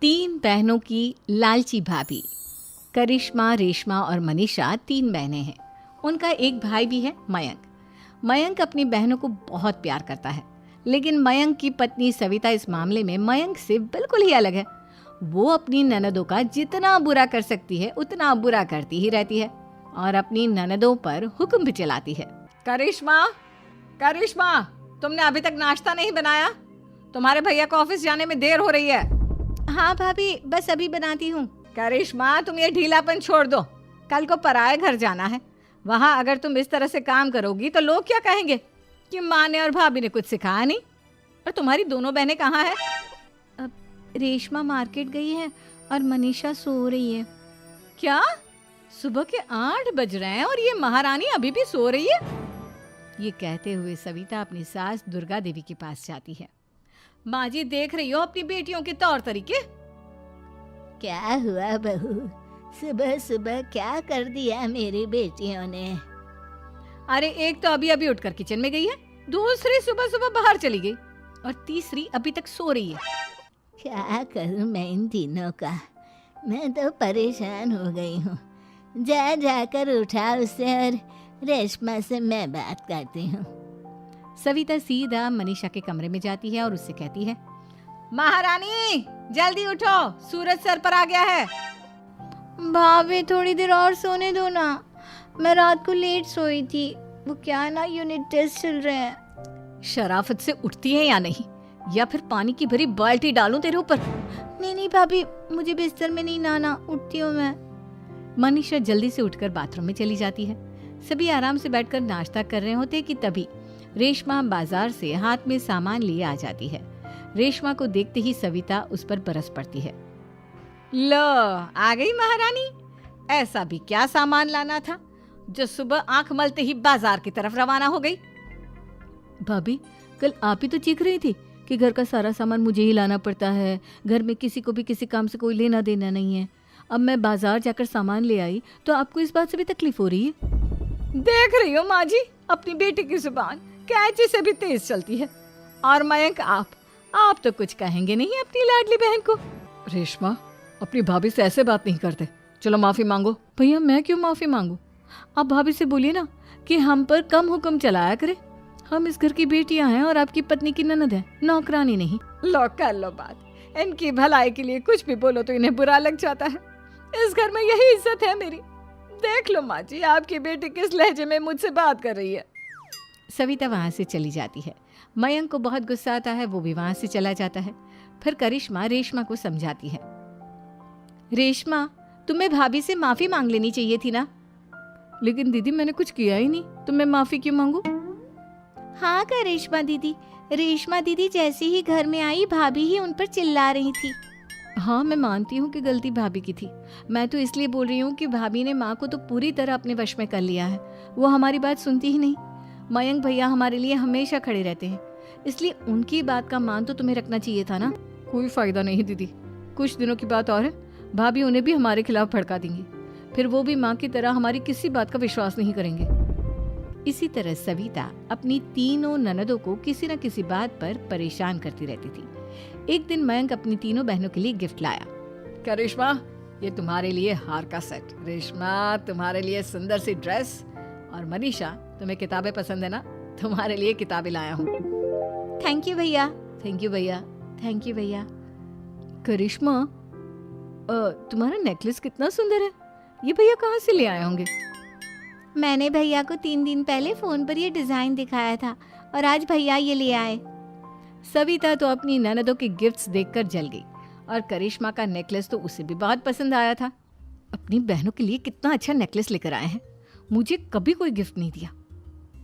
तीन बहनों की लालची भाभी। करिश्मा, रेशमा और मनीषा तीन बहनें हैं। उनका एक भाई भी है, मयंक। मयंक अपनी बहनों को बहुत प्यार करता है, लेकिन मयंक की पत्नी सविता इस मामले में मयंक से बिल्कुल ही अलग है। वो अपनी ननदों का जितना बुरा कर सकती है उतना बुरा करती ही रहती है और अपनी ननदों पर हुक्म भी चलाती है। करिश्मा, करिश्मा, तुमने अभी तक नाश्ता नहीं बनाया? तुम्हारे भैया को ऑफिस जाने में देर हो रही है। हाँ भाभी, बस अभी बनाती हूँ। करिश्मा, तुम ये ढीलापन छोड़ दो। कल को पराए घर जाना है। वहाँ अगर तुम इस तरह से काम करोगी तो लोग क्या कहेंगे कि माँ ने और भाभी ने कुछ सिखाया नहीं। और तुम्हारी दोनों बहनें कहाँ हैं? अब रेशमा मार्केट गई है और मनीषा सो रही है। क्या? सुबह के 8 बज रहे हैं और ये महारानी अभी भी सो रही है? ये कहते हुए सविता अपनी सास दुर्गा देवी के पास जाती है। माँ जी, देख रही हो अपनी बेटियों के तौर तरीके? क्या हुआ बहू, सुबह सुबह क्या कर दिया मेरी बेटियों ने? अरे एक तो अभी अभी उठकर किचन में गई है, दूसरी सुबह सुबह बाहर चली गई और तीसरी अभी तक सो रही है। क्या करूं मैं इन तीनों का? मैं तो परेशान हो गई हूँ। जा जाकर उठा उसे और रेशमा से मैं बात करती हूँ। सविता सीधा मनीषा के कमरे में जाती है और उससे कहती है, महारानी जल्दी उठो, सूरज सर पर आ गया है। भाभी थोड़ी देर और सोने दो ना, मैं रात को लेट सोई थी। वो क्या ना, यूनिट टेस्ट चल रहे हैं। शराफत से उठती है या नहीं, या फिर पानी की भरी बाल्टी डालूं तेरे ऊपर? नहीं नहीं भाभी, मुझे बिस्तर में नहीं लाना, उठती हूँ मैं। मनीषा जल्दी से उठकर बाथरूम में चली जाती है। सभी आराम से बैठकर नाश्ता कर रहे होते कि तभी रेशमा बाजार से हाथ में सामान लिए आ जाती है। रेशमा को देखते ही सविता उस पर बरस पड़ती है। लो, आ गई महारानी। ऐसा भी क्या सामान लाना था जो सुबह आंख मलते ही बाजार की तरफ रवाना हो गई? भाभी, कल आप ही तो चीख रही थी कि घर का सारा सामान मुझे ही लाना पड़ता है, घर में किसी को भी किसी काम से कोई लेना देना नहीं है। अब मैं बाजार जाकर सामान ले आई तो आपको इस बात से भी तकलीफ हो रही है? देख रही हो माँ जी, अपनी बेटी की जुबान कैंची से भी तेज चलती है। और मयंक, आप तो कुछ कहेंगे नहीं अपनी लाडली बहन को? रेशमा, अपनी भाभी से ऐसे बात नहीं करते। चलो माफी मांगो। भैया, मैं क्यों माफी मांगू? आप भाभी से बोलिए ना कि हम पर कम हुक्म चलाया करे। हम इस घर की बेटियां हैं और आपकी पत्नी की ननद है, नौकरानी नहीं। लो कर लो बात। इनकी भलाई के लिए कुछ भी बोलो तो इन्हें बुरा लग जाता है। इस घर में यही इज्जत है मेरी। देख लो माँ जी, आपकी बेटी किस लहजे में मुझसे बात कर रही है। सविता वहां से चली जाती है। मयंक को बहुत गुस्सा आता है, वो भी वहां से चला जाता है। फिर करिश्मा रेशमा को समझाती है, रेशमा, तुम्हें भाभी से माफी मांग लेनी चाहिए थी ना। लेकिन दीदी, मैंने कुछ किया ही नहीं, तो मैं माफी क्यों मांगू? हाँ करिश्मा दीदी, रेशमा दीदी जैसे ही घर में आई भाभी ही उन पर चिल्ला रही थी। हाँ, मैं मानती हूँ कि गलती भाभी की थी। मैं तो इसलिए बोल रही हूँ कि भाभी ने माँ को तो पूरी तरह अपने वश में कर लिया है। वो हमारी बात सुनती ही नहीं। मयंक भैया हमारे लिए हमेशा खड़े रहते हैं, इसलिए उनकी बात का मान तो तुम्हें रखना चाहिए था ना। कोई फायदा नहीं दीदी, कुछ दिनों की बात और है, भाभी उन्हें भी हमारे खिलाफ भड़का देंगी। फिर वो भी माँ की तरह हमारी किसी बात का विश्वास नहीं करेंगे। इसी तरह सविता अपनी तीनों ननदों को किसी न किसी बात पर परेशान करती रहती थी। एक दिन मयंक अपनी तीनों बहनों के लिए गिफ्ट लाया। क्या रेशमा, ये तुम्हारे लिए हार का सेट। रेशमा, तुम्हारे लिए सुंदर सी ड्रेस। और मनीषा, तुम्हें किताबें पसंद है ना, तुम्हारे लिए किताबें लाया हूँ। थैंक यू भैया। थैंक यू भैया। थैंक यू भैया। करिश्मा, तुम्हारा नेकलेस कितना सुंदर है, ये भैया कहाँ से ले आए होंगे? मैंने भैया को 3 दिन पहले फोन पर ये डिजाइन दिखाया था और आज भैया ये ले आए। सविता तो अपनी ननदों के गिफ्ट्स देखकर जल गई और करिश्मा का नेकलेस तो उसे भी बहुत पसंद आया था। अपनी बहनों के लिए कितना अच्छा नेकलेस लेकर आए हैं, मुझे कभी कोई गिफ्ट नहीं दिया।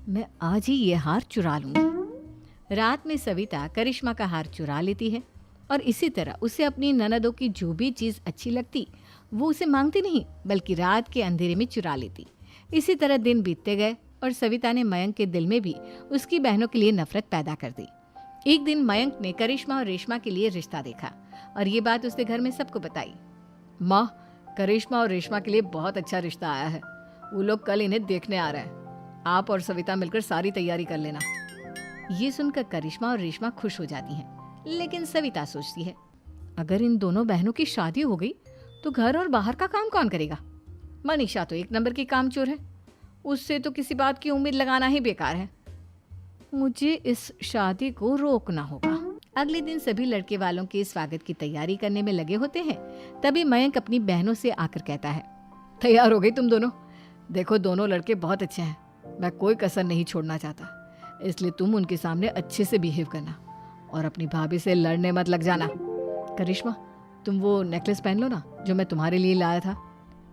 मैं आज ही ये हार चुरा लूंगी। रात में सविता करिश्मा का हार चुरा लेती है और इसी तरह उसे अपनी ननदों की जो भी चीज़ अच्छी लगती वो उसे मांगती नहीं, बल्कि रात के अंधेरे में चुरा लेती। इसी तरह दिन बीतते गए और सविता ने मयंक के दिल में भी उसकी बहनों के लिए नफरत पैदा कर दी। एक दिन मयंक ने करिश्मा और रेशमा के लिए रिश्ता देखा और ये बात उसने घर में सबको बताई। माँ, करिश्मा और रेशमा के लिए बहुत अच्छा रिश्ता आया है, वो लोग कल इन्हें देखने आ रहे हैं। आप और सविता मिलकर सारी तैयारी कर लेना। ये सुनकर करिश्मा और रेशमा खुश हो जाती हैं, लेकिन सविता सोचती है, अगर इन दोनों बहनों की शादी हो गई तो घर और बाहर का काम कौन करेगा? मनीषा तो एक नंबर की कामचोर है, उससे तो किसी बात की उम्मीद लगाना ही बेकार है। मुझे इस शादी को रोकना होगा। अगले दिन सभी लड़के वालों के स्वागत की तैयारी करने में लगे होते हैं। तभी मयंक अपनी बहनों से आकर कहता है, तैयार हो गई तुम दोनों? देखो दोनों लड़के बहुत अच्छे हैं, मैं कोई कसर नहीं छोड़ना चाहता, इसलिए तुम उनके सामने अच्छे से बिहेव करना और अपनी भाभी से लड़ने मत लग जाना। करिश्मा, तुम वो नेकलेस पहन लो ना जो मैं तुम्हारे लिए लाया था।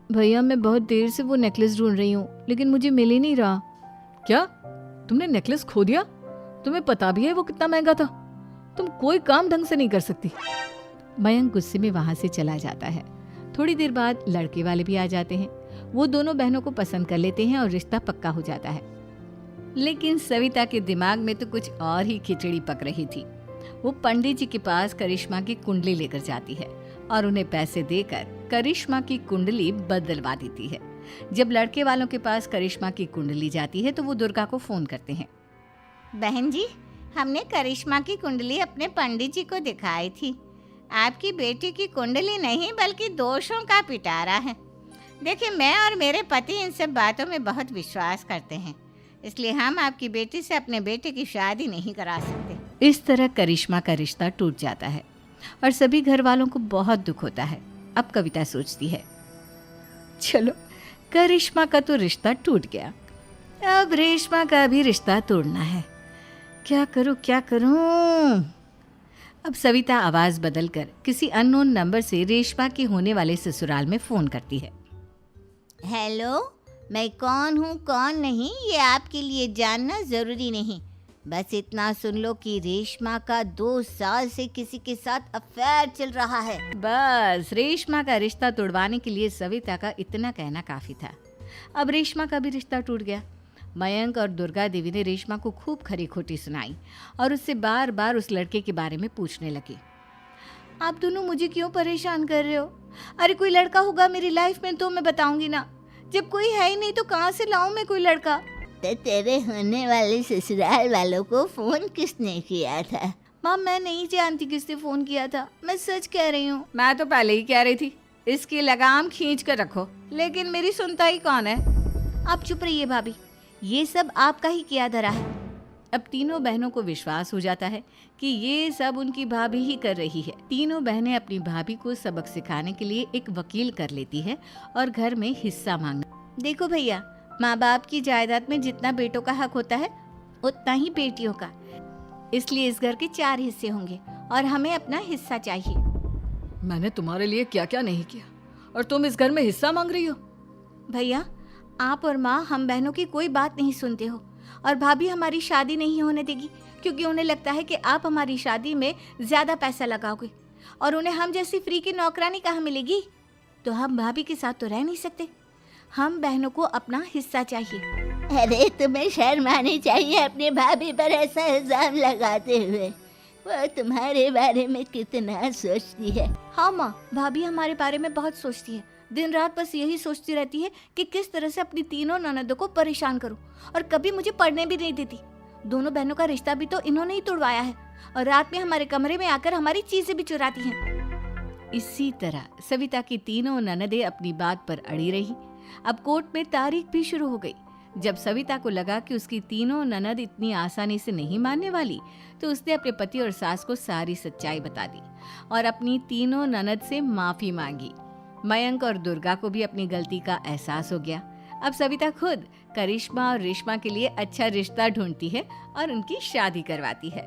भैया मैं बहुत देर से वो नेकलेस ढूंढ रही हूँ, लेकिन मुझे मिल ही नहीं रहा। क्या तुमने नेकलेस खो दिया? तुम्हें पता भी है वो कितना महंगा था? तुम कोई काम ढंग से नहीं कर सकती। मयंक गुस्से में वहां से चला जाता है। थोड़ी देर बाद लड़के वाले भी आ जाते हैं। वो दोनों बहनों को पसंद कर लेते हैं और रिश्ता पक्का हो जाता है। लेकिन सविता के दिमाग में तो कुछ और ही खिचड़ी पक रही थी। वो पंडित जी के पास करिश्मा की कुंडली लेकर जाती है और उन्हें पैसे देकर करिश्मा की कुंडली बदलवा देती है। जब लड़के वालों के पास करिश्मा की कुंडली जाती है तो वो दुर्गा को फोन करते हैं। बहन जी, हमने करिश्मा की कुंडली अपने पंडित जी को दिखाई थी। आपकी बेटी की कुंडली नहीं बल्कि दोषों का पिटारा है। देखिए, मैं और मेरे पति इन सब बातों में बहुत विश्वास करते हैं, इसलिए हम आपकी बेटी से अपने बेटे की शादी नहीं करा सकते। इस तरह करिश्मा का रिश्ता टूट जाता है और सभी घर वालों को बहुत दुख होता है। अब कविता सोचती है, चलो करिश्मा का तो रिश्ता टूट गया, अब रेशमा का भी रिश्ता तोड़ना है। क्या करूं? अब सविता आवाज बदलकर किसी अननोन नंबर से रेशमा के होने वाले ससुराल में फोन करती है। हेलो, मैं कौन हूँ कौन नहीं ये आपके लिए जानना ज़रूरी नहीं, बस इतना सुन लो कि रेशमा का 2 साल से किसी के साथ अफेयर चल रहा है। बस रेशमा का रिश्ता तोड़वाने के लिए सविता का इतना कहना काफी था। अब रेशमा का भी रिश्ता टूट गया। मयंक और दुर्गा देवी ने रेशमा को खूब खरी खोटी सुनाई और उससे बार बार उस लड़के के बारे में पूछने लगी। आप दोनों मुझे क्यों परेशान कर रहे हो? अरे कोई लड़का होगा मेरी लाइफ में तो मैं बताऊंगी ना, जब कोई है ही नहीं तो कहाँ से लाऊं मैं कोई लड़का? तो तेरे होने वाले ससुराल वालों को फोन किसने किया था? माँ, मैं नहीं जानती किसने फोन किया था, मैं सच कह रही हूँ। मैं तो पहले ही कह रही थी इसकी लगाम खींच कर रखो, लेकिन मेरी सुनता ही कौन है। आप चुप रहिए भाभी, ये सब आपका ही किया धरा है। अब तीनों बहनों को विश्वास हो जाता है कि ये सब उनकी भाभी ही कर रही है। तीनों बहनें अपनी भाभी को सबक सिखाने के लिए एक वकील कर लेती है और घर में हिस्सा मांगना। देखो भैया, माँ बाप की जायदाद में जितना बेटों का हक होता है उतना ही बेटियों का, इसलिए इस घर के 4 हिस्से होंगे और हमें अपना हिस्सा चाहिए। मैंने तुम्हारे लिए क्या क्या नहीं किया और तुम इस घर में हिस्सा मांग रही हो? भैया, आप और माँ हम बहनों की कोई बात नहीं सुनते हो और भाभी हमारी शादी नहीं होने देगी क्योंकि उन्हें लगता है कि आप हमारी शादी में ज्यादा पैसा लगाओगे और उन्हें हम जैसी फ्री की नौकरानी कहाँ मिलेगी। तो हम भाभी के साथ तो रह नहीं सकते, हम बहनों को अपना हिस्सा चाहिए। अरे तुम्हें शर्म आनी चाहिए अपने भाभी पर ऐसा इल्जाम लगाते हुए। वो तुम्हारे बारे में कितना सोचती है। हाँ माँ, भाभी हमारे बारे में बहुत सोचती है, दिन रात बस यही सोचती रहती है कि किस तरह से अपनी तीनों ननदों को परेशान करूं और कभी मुझे पढ़ने भी नहीं देती। दोनों बहनों का रिश्ता भी तो इन्होंने ही तोड़वाया है और रात में हमारे कमरे में आकर हमारी चीजें भी चुराती हैं। इसी तरह सविता की तीनों ननदें अपनी बात पर अड़ी रही। अब कोर्ट में तारीख भी शुरू हो गई। जब सविता को लगा कि उसकी तीनों ननद इतनी आसानी से नहीं मानने वाली, तो उसने अपने पति और सास को सारी सच्चाई बता दी और अपनी तीनों ननद से माफी मांगी। मयंक और दुर्गा को भी अपनी गलती का एहसास हो गया। अब सविता खुद करिश्मा और रेशमा के लिए अच्छा रिश्ता ढूंढती है और उनकी शादी करवाती है।